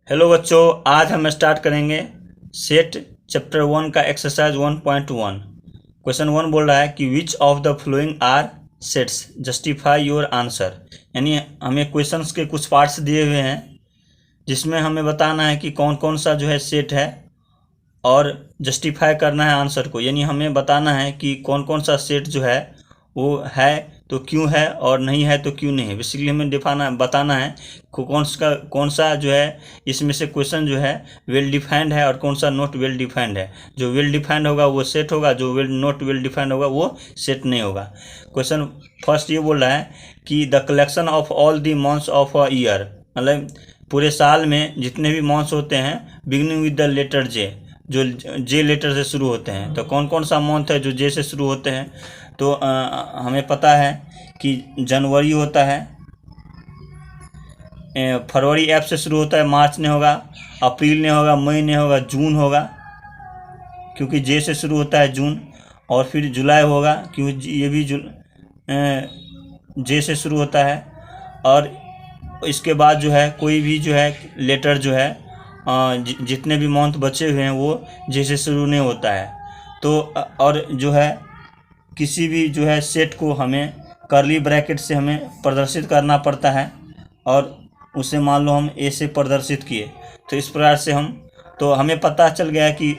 Hello बच्चों, आज हम स्टार्ट करेंगे सेट चैप्टर 1 का एक्सरसाइज 1.1। क्वेश्चन 1 बोल रहा है कि which of the following are sets, justify your answer. यानी हमें क्वेश्चंस के कुछ पार्ट्स दिए हुए हैं जिसमें हमें बताना है कि कौन कौन सा जो है सेट है और जस्टिफाई करना है आंसर को। यानी हमें बताना है कि कौन कौन सा सेट जो है वो है तो क्यों है और नहीं है तो क्यों नहीं है। बेसिकली हमें बताना है कौन सा जो है इसमें से क्वेश्चन जो है वेल डिफाइंड है और कौन सा नॉट वेल डिफाइंड है। जो वेल डिफाइंड होगा वो सेट होगा, जो नॉट वेल डिफाइंड होगा वो सेट नहीं होगा। क्वेश्चन फर्स्ट ये बोल रहा है कि the collection of all the months of a year, मतलब पूरे साल में जितने भी मंथ्स होते हैं बिगिनिंग विद द लेटर जे, जो जे लेटर से शुरू होते हैं। तो कौन कौन सा मंथ है जो जे से शुरू होते हैं। तो हमें पता है कि जनवरी होता है, फरवरी ऐप से शुरू होता है, मार्च नहीं होगा, अप्रैल नहीं होगा, मई नहीं होगा, जून होगा क्योंकि जे से शुरू होता है जून, और फिर जुलाई होगा क्योंकि ये भी जे से शुरू होता है। और इसके बाद जो है कोई भी जो है लेटर जो है जितने भी मंथ बचे हुए हैं वो जे से शुरू नहीं होता है। तो और जो है किसी भी जो है सेट को हमें कर्ली ब्रैकेट से हमें प्रदर्शित करना पड़ता है और उसे मान लो हम ए से प्रदर्शित किए तो इस प्रकार से तो हमें पता चल गया कि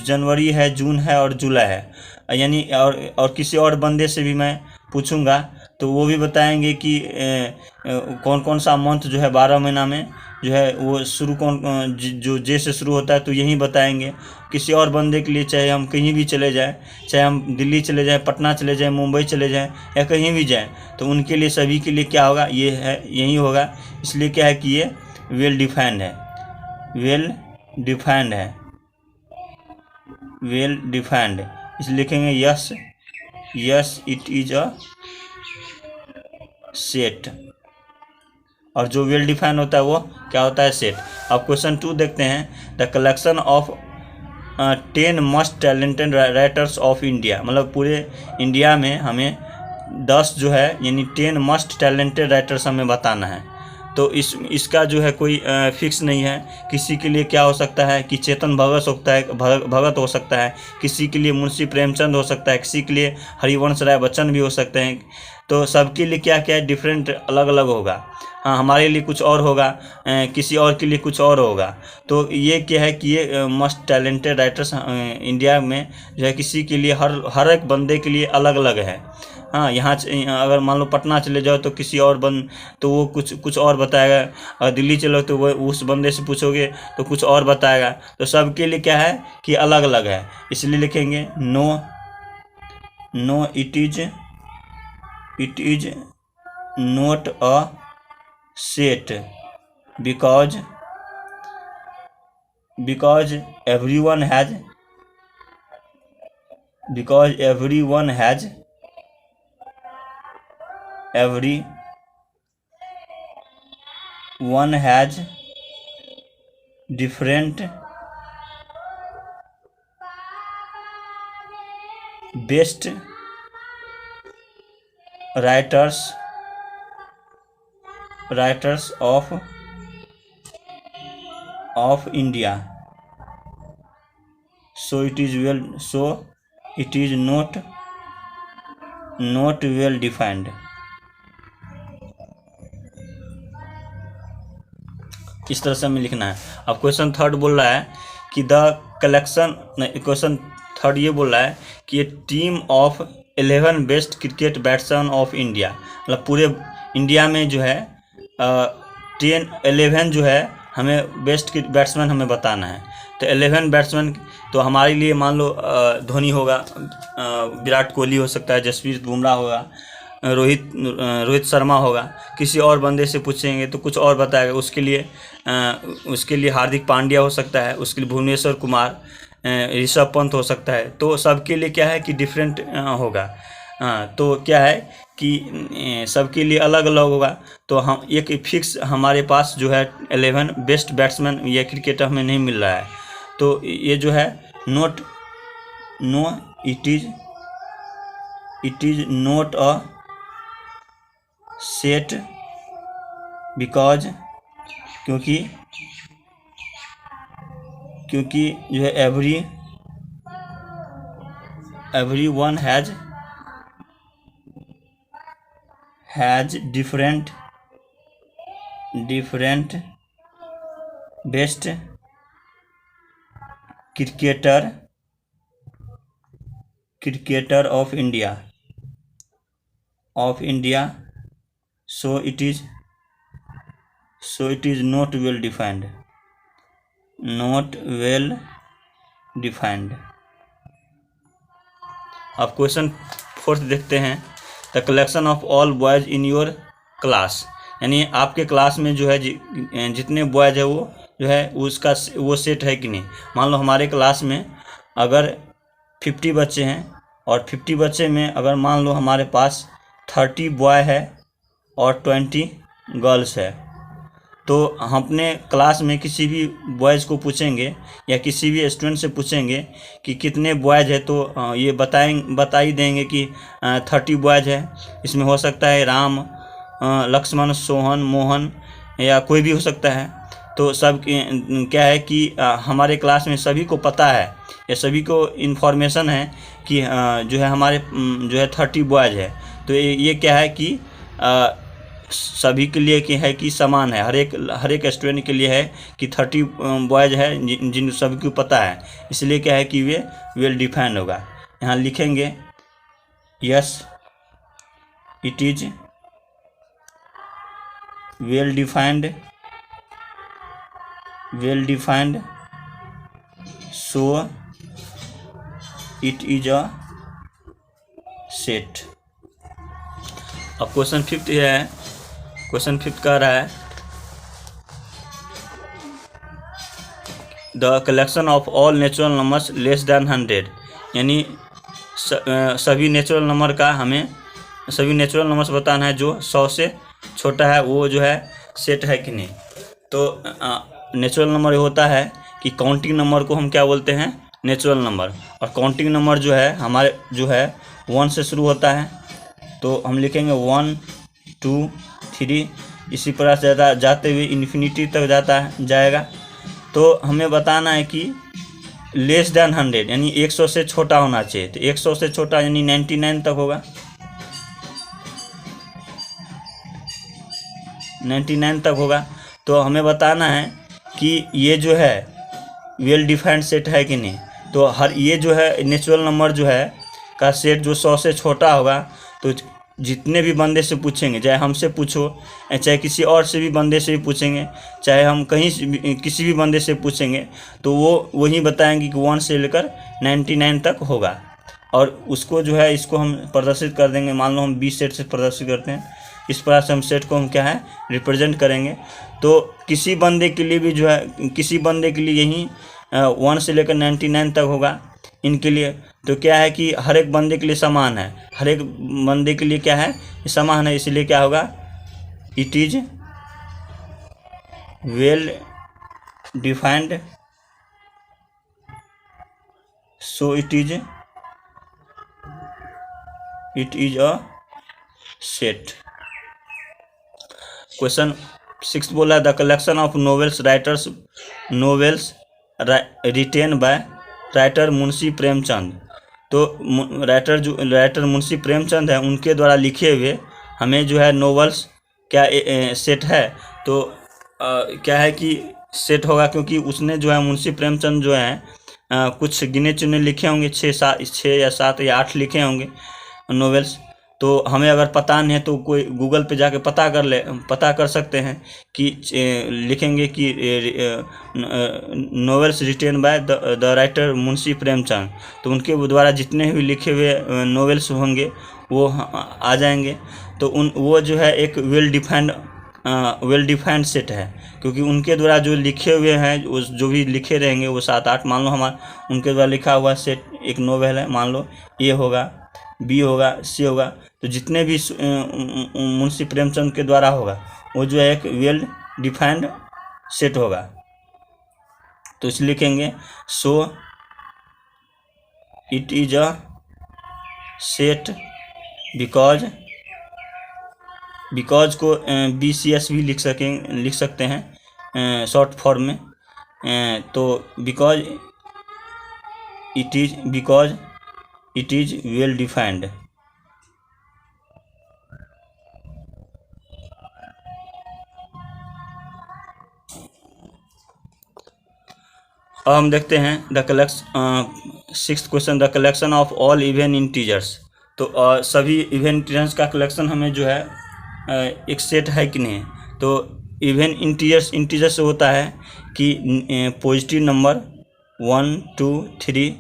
जनवरी है, जून है और जुलाई है। यानी और किसी और बंदे से भी मैं पूछूंगा तो वो भी बताएंगे कि कौन कौन सा मंथ जो है 12 महीना में जो है वो शुरू जो जे से शुरू होता है तो यही बताएंगे। किसी और बंदे के लिए चाहे हम कहीं भी चले जाएं, चाहे हम दिल्ली चले जाएं, पटना चले जाएं, मुंबई चले जाएं या कहीं भी जाएं, तो उनके लिए सभी के लिए क्या होगा, ये है यही होगा। इसलिए क्या है कि ये वेल डिफाइंड है, वेल डिफाइंड है, वेल डिफाइंड। इसलिए लिखेंगे yes, yes it is a set. और जो वेल डिफाइन होता है वो क्या होता है, सेट। अब क्वेश्चन 2 देखते हैं। The collection of 10 most talented writers of India, मतलब पूरे इंडिया में हमें 10 जो है यानी 10 मोस्ट टैलेंटेड राइटर्स हमें बताना है। तो इसका जो है कोई फिक्स नहीं है। किसी के लिए क्या हो सकता है कि चेतन भगत होता है, भगत हो सकता है, किसी के लिए मुंशी प्रेमचंद हो सकता है, किसी के लिए हरिवंश राय बच्चन भी हो सकते हैं। तो सबके लिए क्या क्या है, डिफरेंट अलग अलग होगा। हाँ, हमारे लिए कुछ और होगा, किसी और के लिए कुछ और होगा। तो ये क्या है कि ये मोस्ट टैलेंटेड राइटर्स इंडिया में जो है किसी के लिए हर एक बंदे के लिए अलग अलग है। हाँ, यहाँ अगर मान लो पटना चले जाओ तो किसी और तो वो कुछ और बताएगा, और दिल्ली चलो तो वो उस बंदे से पूछोगे तो कुछ और बताएगा। तो सबके लिए क्या है कि अलग अलग है। इसलिए लिखेंगे no it is not a set because everyone has different best writers of India, so it is not well defined। इस तरह से हमें लिखना है। अब क्वेश्चन 3 बोल रहा है कि क्वेश्चन 3 ये बोल रहा है कि ये team of 11 best cricket batsman of India, मतलब पूरे इंडिया में जो है 11 जो है हमें बेस्ट बैट्समैन हमें बताना है। तो 11 बैट्समैन तो हमारे लिए मान लो धोनी होगा, विराट कोहली हो सकता है, जसप्रीत बुमराह होगा, रोहित शर्मा होगा। किसी और बंदे से पूछेंगे तो कुछ और बताएगा। उसके लिए हार्दिक पांड्या हो सकता है, उसके लिए भुवनेश्वर कुमार, ऋषभ पंत हो सकता है। तो सबके लिए क्या है कि डिफरेंट होगा। तो क्या है कि सबके लिए अलग अलग होगा। तो हम एक फिक्स हमारे पास जो है 11 बेस्ट बैट्समैन या क्रिकेटर हमें नहीं मिल रहा है। तो ये जो है it is not a set क्योंकि क्योंकि जो है every one has different best cricketer of India so it is not well defined अब क्वेश्चन 4 देखते हैं। The collection of all boys in your class, यानी आपके क्लास में जो है जितने बॉयज है वो जो है उसका वो सेट है कि नहीं। मान लो हमारे क्लास में अगर 50 बच्चे हैं और 50 बच्चे में अगर मान लो हमारे पास 30 बॉय है और 20 गर्ल्स है, तो हम अपने क्लास में किसी भी बॉयज़ को पूछेंगे या किसी भी स्टूडेंट से पूछेंगे कि कितने बॉयज़ है, तो ये बता ही देंगे कि 30 बॉयज़ है। इसमें हो सकता है राम, लक्ष्मण, सोहन, मोहन या कोई भी हो सकता है। तो सब क्या है कि हमारे क्लास में सभी को पता है या सभी को इन्फॉर्मेशन है कि जो है हमारे जो है 30 बॉयज़ है। तो ये क्या है कि सभी के लिए कि है कि समान है, हर एक स्टूडेंट के लिए है कि 30 बॉयज़ है जिन सभी को पता है, इसलिए क्या है कि वे वेल डिफाइंड होगा। यहाँ लिखेंगे yes it is well defined so it is a set. अब क्वेश्चन 5 है। क्वेश्चन 5 कह रहा है the collection of all natural numbers less than 100, यानी सभी नेचुरल नंबर का हमें सभी नेचुरल नंबर्स बताना है जो 100 से छोटा है, वो जो है सेट है कि नहीं। तो नेचुरल नंबर होता है कि काउंटिंग नंबर को हम क्या बोलते हैं, नेचुरल नंबर, और काउंटिंग नंबर जो है हमारे जो है 1 से शुरू होता है। तो हम लिखेंगे 1 2 3, इसी प्रकार से जाते हुए इन्फिनिटी तक जाएगा। तो हमें बताना है कि लेस दैन 100 यानी 100 से छोटा होना चाहिए। तो 100 से छोटा यानी 99 तक होगा, 99 तक होगा। तो हमें बताना है कि ये जो है वेल डिफाइंड सेट है कि नहीं। तो हर ये जो है नेचुरल नंबर जो है का सेट जो 100 से छोटा होगा, तो जितने भी बंदे से पूछेंगे, चाहे हमसे पूछो चाहे किसी और से भी बंदे से भी पूछेंगे, चाहे हम कहीं किसी भी बंदे से पूछेंगे, तो वो वही बताएंगे कि 1 से लेकर 99 तक होगा। और उसको जो है इसको हम प्रदर्शित कर देंगे। मान लो हम 20 सेट से प्रदर्शित करते हैं, इस प्रकार से हम सेट को हम क्या है रिप्रेजेंट करेंगे। तो किसी बंदे के लिए भी जो है किसी बंदे के लिए यही 1 से लेकर 99 तक होगा इनके लिए। तो क्या है कि हर एक बंदे के लिए समान है, हर एक बंदे के लिए क्या है समान है, इसलिए क्या होगा it is well defined so it is a set. Question 6 बोला the collection of novels written by writer Munshi Premchand. तो राइटर मुंशी प्रेमचंद है, उनके द्वारा लिखे हुए हमें जो है नोवेल्स क्या सेट है। तो क्या है कि सेट होगा, क्योंकि उसने जो है मुंशी प्रेमचंद जो है कुछ गिने चुने लिखे होंगे, 6 या 7 या 8 लिखे होंगे नोवेल्स। तो हमें अगर पता नहीं है तो कोई गूगल पे जाके पता कर सकते हैं कि लिखेंगे कि novels written by the writer Munshi Premchand, तो उनके द्वारा जितने भी लिखे हुए नोवेल्स होंगे वो आ जाएंगे। तो वो जो है एक वेल डिफाइंड सेट है, क्योंकि उनके द्वारा जो लिखे हुए हैं जो भी लिखे रहेंगे वो 7-8, मान लो उनके द्वारा लिखा हुआ सेट एक नोवेल है, मान लो ए होगा, बी होगा, सी होगा, तो जितने भी मुंशी प्रेमचंद के द्वारा होगा वो जो है एक वेल डिफाइंड सेट होगा। तो इसलिए लिखेंगे so it is a set because को BCS भी लिख सकते हैं शॉर्ट फॉर्म में। तो because it is well defined. अब हम देखते हैं the sixth question, the collection of all even integers. तो सभी इवन इंटीजर्स का कलेक्शन हमें जो है एक सेट है कि नहीं। तो इवन इंटीजर्स होता है कि पॉजिटिव नंबर 1 2 3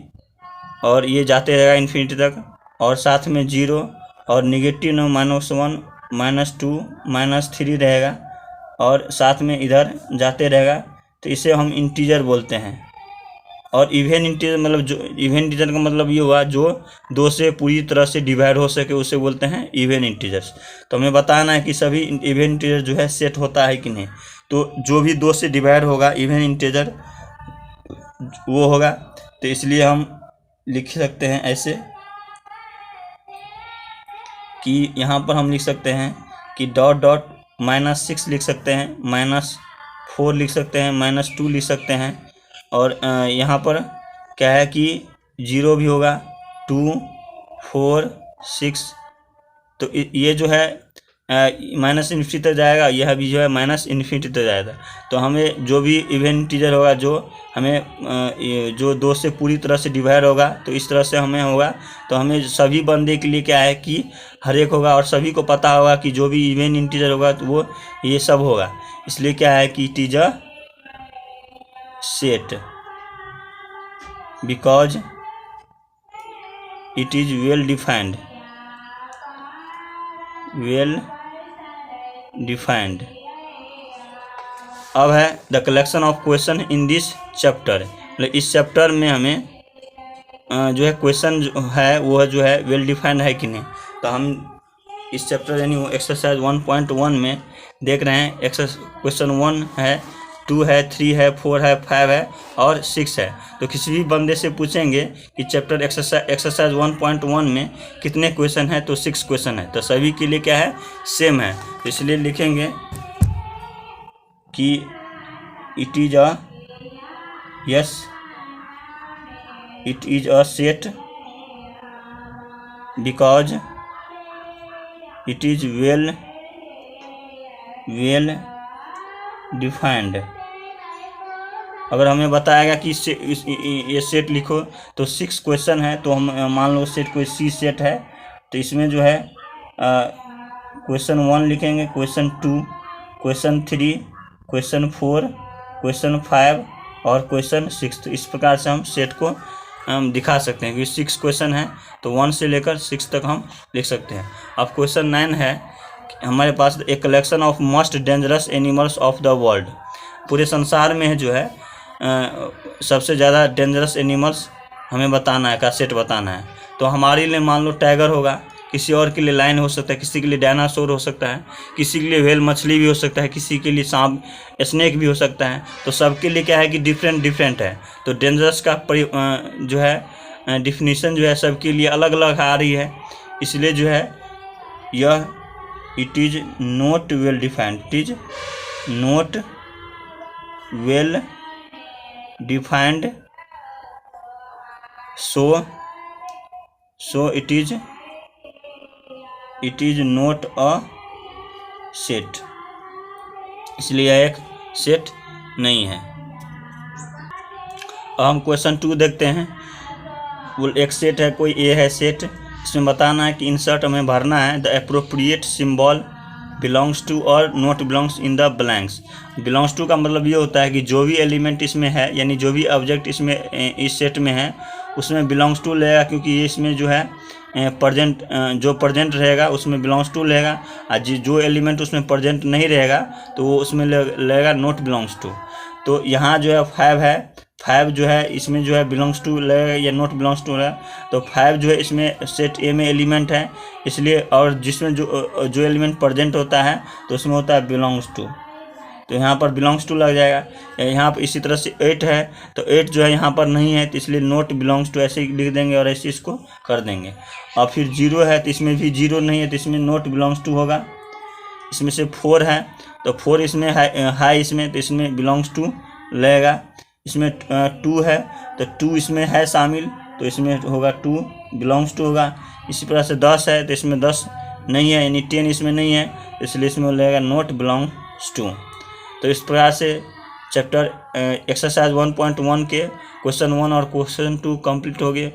और ये जाते रहेगा इन्फिनिटी तक, और साथ में 0 और निगेटिव नंबर -1 -2 -3 रहेगा और साथ में इधर जाते रहेगा, तो इसे हम इंटीजर बोलते हैं। और इवन इंटीजर मतलब जो इवन इंटीजर का मतलब ये हुआ जो 2 से पूरी तरह से डिवाइड हो सके, उसे बोलते हैं इवन इंटीजर्स। तो हमें बताना है कि सभी इवन इंटीजर जो है सेट होता है कि नहीं। तो जो भी 2 से डिवाइड होगा इवन इंटीजर वो होगा। तो इसलिए हम लिख सकते हैं ऐसे कि यहाँ पर हम लिख सकते हैं कि -6 लिख सकते हैं, -4 लिख सकते हैं, -2 लिख सकते हैं, और यहाँ पर क्या है कि 0 भी होगा, 2 4 6। तो ये जो है -इन्फिनिटी तक जाएगा, यह भी जो है -इन्फिनिटी तक जाएगा। तो हमें जो भी इवन इंटीजर होगा जो हमें जो 2 से पूरी तरह से डिवाइड होगा, तो इस तरह से हमें होगा। तो हमें सभी बंदे के लिए क्या है कि हर एक होगा, और सभी को पता होगा कि जो भी इवन इंटीजर होगा तो वो ये सब होगा। इसलिए क्या है कि it is a set because it is well defined. अब है the collection of question in this chapter. इस चैप्टर में हमें जो है क्वेश्चन जो है वो जो है वेल डिफाइंड है कि नहीं। तो हम इस चैप्टर यानी एक्सरसाइज 1.1 में देख रहे हैं। क्वेश्चन 1 है, 2 है, 3 है, 4 है, 5 है और 6 है। तो किसी भी बंदे से पूछेंगे कि चैप्टर एक्सरसाइज 1.1 में कितने क्वेश्चन है, तो 6 क्वेश्चन है। तो सभी के लिए क्या है, सेम है। तो इसलिए लिखेंगे कि it is a set because it is well defined. अगर हमें बताएगा कि ये सेट लिखो तो 6 क्वेश्चन है, तो हम मान लो सेट कोई सी सेट है, तो इसमें जो है क्वेश्चन 1 लिखेंगे, क्वेश्चन 2, क्वेश्चन 3, क्वेश्चन 4, क्वेश्चन 5 और क्वेश्चन 6। तो इस प्रकार से हम सेट को हम दिखा सकते हैं कि 6 क्वेश्चन है, तो 1 से लेकर 6 तक हम लिख सकते हैं। अब क्वेश्चन 9 है हमारे पास, a collection of most dangerous animals of the world. पूरे संसार में जो है सबसे ज़्यादा डेंजरस एनिमल्स हमें बताना है, का सेट बताना है। तो हमारे लिए मान लो टाइगर होगा, किसी और के लिए लायन हो सकता है, किसी के लिए डायनासोर हो सकता है, किसी के लिए व्हेल मछली भी हो सकता है, किसी के लिए सांप स्नेक भी हो सकता है। तो सबके लिए क्या है कि डिफरेंट है। तो डेंजरस का जो है डिफिनीशन जो है सबके लिए अलग अलग आ रही है। इसलिए जो है यह it is not well defined, it is not well defined, so it is not a set। इसलिए यह एक सेट नहीं है। अब हम क्वेश्चन 2 देखते हैं। वो एक सेट है, कोई ए है सेट, इसमें बताना है कि इंसर्ट हमें भरना है the appropriate symbol belongs to और not belongs in the blanks. Belongs to का मतलब ये होता है कि जो भी एलिमेंट इसमें है, यानी जो भी ऑब्जेक्ट इसमें इस सेट में है उसमें बिलोंग्स टू लेगा, क्योंकि ये इसमें जो है प्रेजेंट जो प्रेजेंट रहेगा उसमें बिलोंग्स टू लेगा, और जो एलिमेंट उसमें प्रेजेंट नहीं रहेगा तो वो उसमें लेगा नॉट बिलोंग्स टू। तो यहाँ जो है 5 है, 5 जो है इसमें जो है बिलोंग्स टू लगेगा या नॉट बिलोंग्स टू है। तो 5 जो है इसमें सेट ए में एलिमेंट है, इसलिए, और जिसमें जो एलिमेंट प्रेजेंट होता है तो उसमें होता है बिलोंग्स टू, तो यहाँ पर बिलोंग्स टू लग जाएगा। यहाँ पर इसी तरह से 8 है, तो 8 जो है यहाँ पर नहीं है, तो इसलिए नॉट बिलोंग्स टू ऐसे ही लिख देंगे और ऐसे इसको कर देंगे। और फिर 0 है, तो इसमें भी 0 नहीं है, तो इसमें नॉट बिलोंग्स टू होगा। इसमें से 4 है, तो 4 इसमें है इसमें, तो इसमें बिलोंग्स टू लगेगा। इसमें 2 है तो 2 इसमें है शामिल, तो इसमें होगा 2 बिलोंग्स टू होगा। इसी प्रकार से 10 है तो इसमें 10 नहीं है, यानी 10 इसमें नहीं है, इसलिए इसमें हो जाएगा नॉट बिलोंग्स टू। तो इस प्रकार से चैप्टर एक्सरसाइज 1.1 के क्वेश्चन 1 और क्वेश्चन 2 कंप्लीट हो गए।